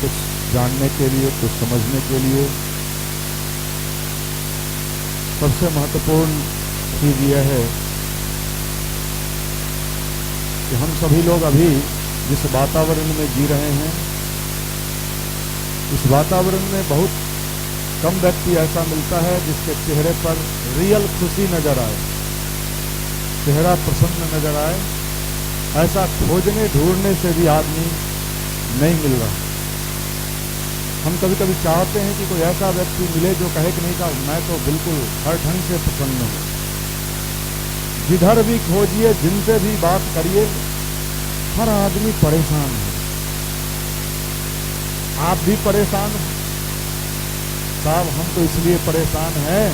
कुछ जानने के लिए, कुछ समझने के लिए सबसे महत्वपूर्ण चीज यह है कि हम सभी लोग अभी जिस वातावरण में जी रहे हैं, इस वातावरण में बहुत कम व्यक्ति ऐसा मिलता है जिसके चेहरे पर रियल खुशी नजर आए, चेहरा प्रसन्न नजर आए। ऐसा खोजने ढूंढने से भी आदमी नहीं मिल रहा। हम कभी कभी चाहते हैं कि कोई ऐसा व्यक्ति मिले जो कहे कि नहीं साहब मैं तो बिल्कुल हर ढंग से प्रसन्न हूं। जिधर भी खोजिए, जिनसे भी बात करिए, हर आदमी परेशान है। आप भी परेशान हो साहब? हम तो इसलिए परेशान हैं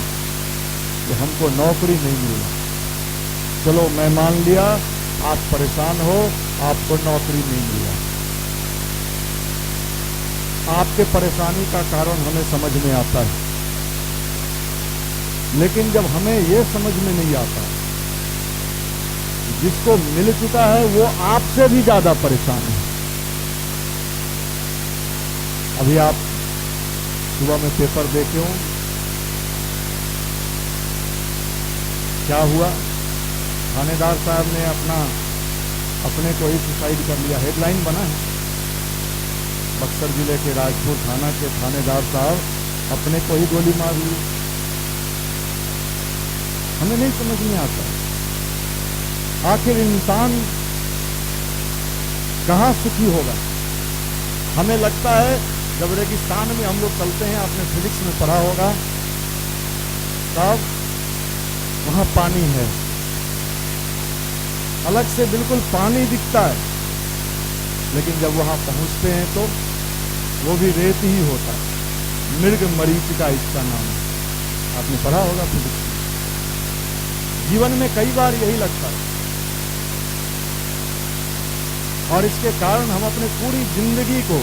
कि हमको नौकरी नहीं मिल रहा। चलो मैं मान लिया आप परेशान हो, आपको नौकरी नहीं मिल रहा। आपके परेशानी का कारण हमें समझ में आता है, लेकिन जब हमें यह समझ में नहीं आता जिसको मिल चुका है वो आपसे भी ज्यादा परेशान है। अभी आप सुबह में पेपर देखे हो, क्या हुआ? थानेदार साहब ने अपने को ही सुसाइड कर लिया। हेडलाइन बना है, बक्सर जिले के राजपुर थाना के थानेदार साहब अपने को ही गोली मार ली। हमें नहीं समझ में आता आखिर इंसान कहां सुखी होगा। हमें लगता है जब रेगिस्तान में हम लोग चलते हैं, आपने फिजिक्स में पढ़ा होगा, तब वहां पानी है, अलग से बिल्कुल पानी दिखता है, लेकिन जब वहां पहुंचते हैं तो वो भी रेत ही होता है। मृग मरीचिका इसका नाम है, आपने पढ़ा होगा फिजिक्स में। जीवन में कई बार यही लगता है, और इसके कारण हम अपने पूरी जिंदगी को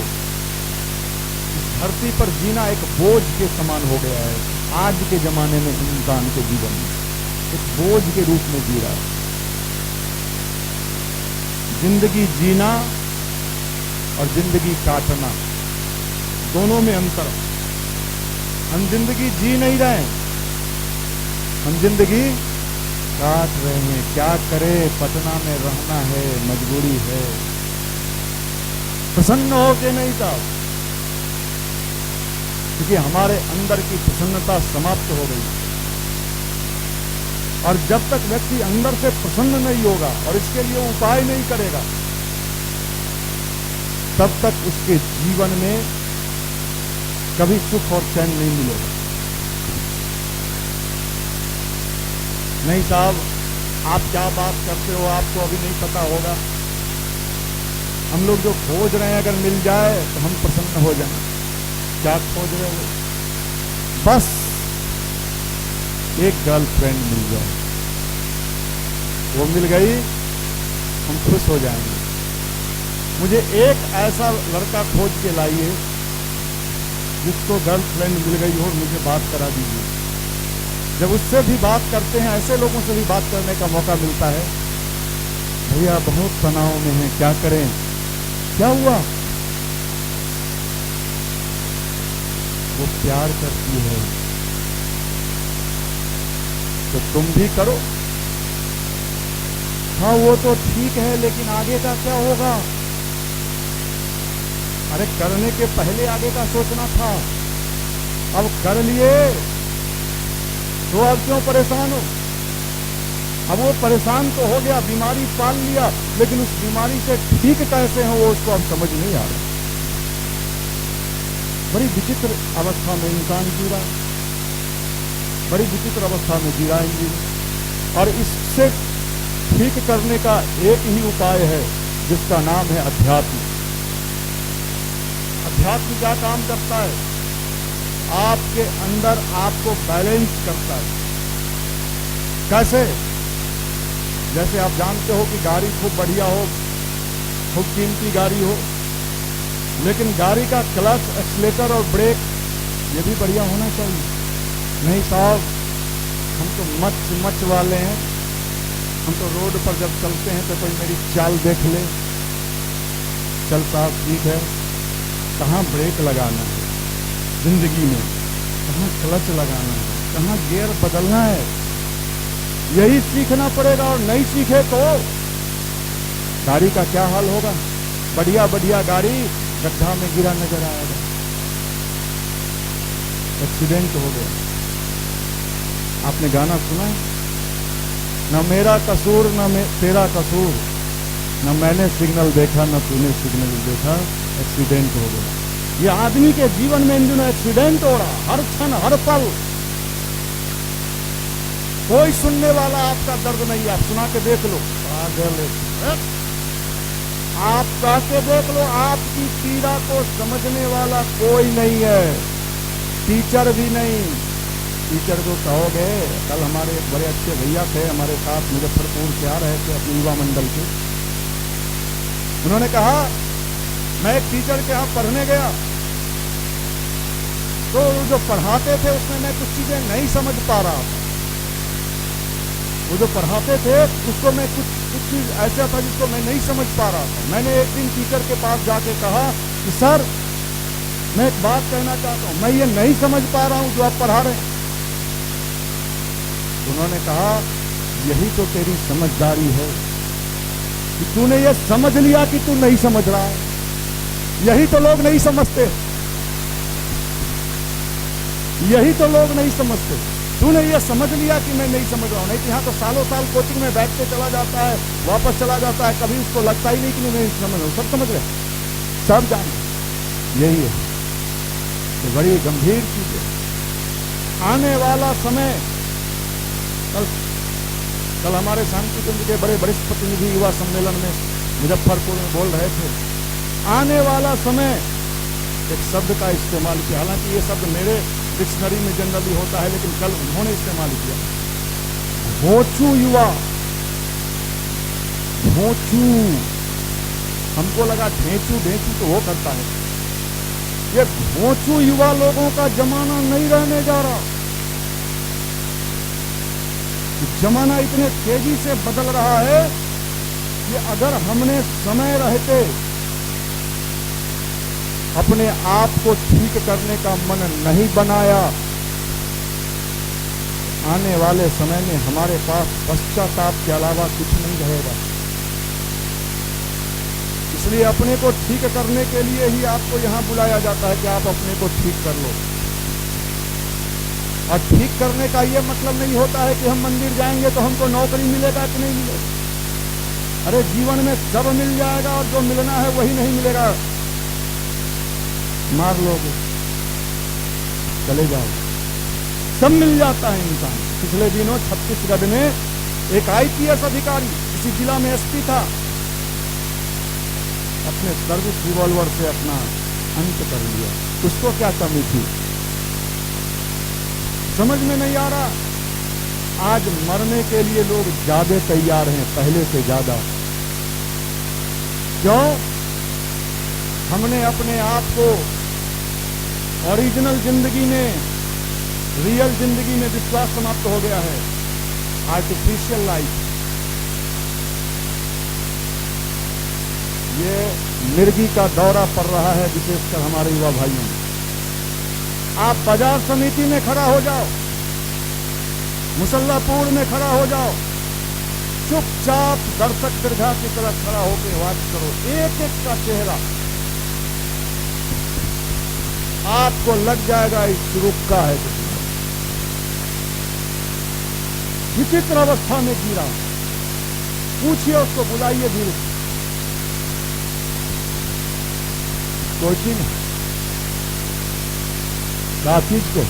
इस धरती पर जीना एक बोझ के समान हो गया है। आज के जमाने में इंसान के जीवन में एक बोझ के रूप में जी रहा है। जिंदगी जीना और जिंदगी काटना, दोनों में अंतर। हम जिंदगी जी नहीं रहे, हम जिंदगी काट रहे हैं। क्या करें, पटना में रहना है, मजबूरी है। प्रसन्न हो के नहीं साहब, क्योंकि हमारे अंदर की प्रसन्नता समाप्त हो गई। और जब तक व्यक्ति अंदर से प्रसन्न नहीं होगा और इसके लिए उपाय नहीं करेगा, तब तक उसके जीवन में कभी सुख और चैन नहीं मिलेगा। नहीं साहब, आप क्या बात करते हो, आपको अभी नहीं पता होगा। हम लोग जो खोज रहे हैं अगर मिल जाए तो हम प्रसन्न हो जाएं। क्या खोज रहे हो? बस एक गर्लफ्रेंड मिल जाए, वो मिल गई, हम खुश हो जाएंगे। मुझे एक ऐसा लड़का खोज के लाइए जिसको गर्लफ्रेंड मिल गई हो, मुझे बात करा दीजिए। जब उससे भी बात करते हैं, ऐसे लोगों से भी बात करने का मौका मिलता है, भैया बहुत तनाव में है, क्या करें? क्या हुआ? वो प्यार करती है तो तुम भी करो। हाँ वो तो ठीक है, लेकिन आगे का क्या होगा? अरे करने के पहले आगे का सोचना था, अब कर लिए तो अब क्यों परेशान हो? अब वो परेशान तो हो गया, बीमारी पाल लिया, लेकिन उस बीमारी से ठीक कैसे हो वो उसको अब समझ नहीं आ रहा। बड़ी विचित्र अवस्था में इंसान जी रहा है, बड़ी विचित्र अवस्था में जी रहा है इंसान। और इससे ठीक करने का एक ही उपाय है जिसका नाम है अध्यात्म। अध्यात्म क्या काम करता है? आपके अंदर आपको बैलेंस करता है। कैसे? जैसे आप जानते हो कि गाड़ी खूब बढ़िया हो, खूब कीमती गाड़ी हो, लेकिन गाड़ी का क्लच, एक्सीलेटर और ब्रेक ये भी बढ़िया होना चाहिए। नहीं साहब, हम तो मच वाले हैं, हम तो रोड पर जब चलते हैं तो कोई मेरी चाल देख ले, चल साहब ठीक है, कहाँ ब्रेक लगाना है जिंदगी में, कहाँ क्लच लगाना है, कहाँ गियर बदलना है, यही सीखना पड़ेगा। और नहीं सीखे तो गाड़ी का क्या हाल होगा? बढ़िया बढ़िया गाड़ी गड्ढा में गिरा नजर आएगा, एक्सीडेंट हो गया। आपने गाना सुना है, न मेरा कसूर न तेरा कसूर, न मैंने सिग्नल देखा न तूने सिग्नल देखा, एक्सीडेंट हो गया। ये आदमी के जीवन में इन दिनों एक्सीडेंट हो रहा, हर क्षण हर पल। कोई सुनने वाला आपका दर्द नहीं, आप सुना के देख लो, आप कह के देख लो, आपकी पीड़ा को समझने वाला कोई नहीं है, टीचर भी नहीं। टीचर को कहोगे, कल हमारे एक बड़े अच्छे भैया थे हमारे साथ, मुजफ्फरपुर से आ रहे थे अपने युवा मंडल के। उन्होंने कहा मैं एक टीचर के यहाँ पढ़ने गया, तो जो पढ़ाते थे उसमें मैं कुछ चीजें नहीं समझ पा रहा था। वो जो पढ़ाते थे उसको मैं कुछ चीज ऐसा था जिसको मैं नहीं समझ पा रहा था। मैंने एक दिन टीचर के पास जाके कहा कि सर मैं एक बात कहना चाहता हूं, मैं ये नहीं समझ पा रहा हूं जो आप पढ़ा रहे हैं। उन्होंने कहा यही तो तेरी समझदारी है कि तूने ये समझ लिया कि तू नहीं समझ रहा है। यही तो लोग नहीं समझते, यही तो लोग नहीं समझते। तूने ये समझ लिया कि मैं नहीं समझ रहा हूं। नहीं तो यहाँ तो सालों साल कोचिंग में बैठ के चला जाता है, वापस चला जाता है, कभी उसको लगता ही नहीं कि मैं नहीं समझ रहा हूं। सब समझ रहे, सब जान, यही है। तो बड़ी गंभीर चीज है। आने वाला समय, कल हमारे शांति कुंज के बड़े वरिष्ठ प्रतिनिधि युवा सम्मेलन में मुजफ्फरपुर में बोल रहे थे, आने वाला समय, एक शब्द का इस्तेमाल किया, हालांकि ये शब्द मेरे डिक्शनरी में जनरली होता है, लेकिन कल उन्होंने इस्तेमाल किया, भोचू युवा। भोचू, हमको लगा ढेंचू ढेंचू तो वो करता है, ये भोचू युवा लोगों का जमाना नहीं रहने जा रहा। जमाना इतने तेजी से बदल रहा है कि अगर हमने समय रहते अपने आप को ठीक करने का मन नहीं बनाया, आने वाले समय में हमारे पास पश्चाताप के अलावा कुछ नहीं रहेगा। इसलिए अपने को ठीक करने के लिए ही आपको यहां बुलाया जाता है कि आप अपने को ठीक कर लो। और ठीक करने का यह मतलब नहीं होता है कि हम मंदिर जाएंगे तो हमको नौकरी मिलेगा कि नहीं मिलेगा। अरे जीवन में सब मिल जाएगा और जो मिलना है वही नहीं मिलेगा। मार लोगे, चले जाओ, सब मिल जाता है इंसान। पिछले दिनों छत्तीसगढ़ में एक आईपीएस अधिकारी, किसी जिला में एसपी था, अपने सर्विस रिवॉल्वर से अपना अंत कर लिया। उसको क्या कमी थी, समझ में नहीं आ रहा। आज मरने के लिए लोग ज्यादा तैयार हैं, पहले से ज्यादा। क्यों? हमने अपने आप को ओरिजिनल जिंदगी में, रियल जिंदगी में विश्वास समाप्त हो गया है। आर्टिफिशियल लाइफ, ये मिर्गी का दौरा पड़ रहा है, विशेषकर हमारे युवा भाइयों में। आप बाजार समिति में खड़ा हो जाओ, मुसल्लापुर में खड़ा हो जाओ, चुपचाप दर्शक दीर्घा की तरह खड़ा होकर वाच करो, एक एक का चेहरा आपको लग जाएगा इस रुक्का है। विचित्र अवस्था में गिरा, पूछिए उसको, बुलाइए धीरे से। कोचिंग क्या चीज को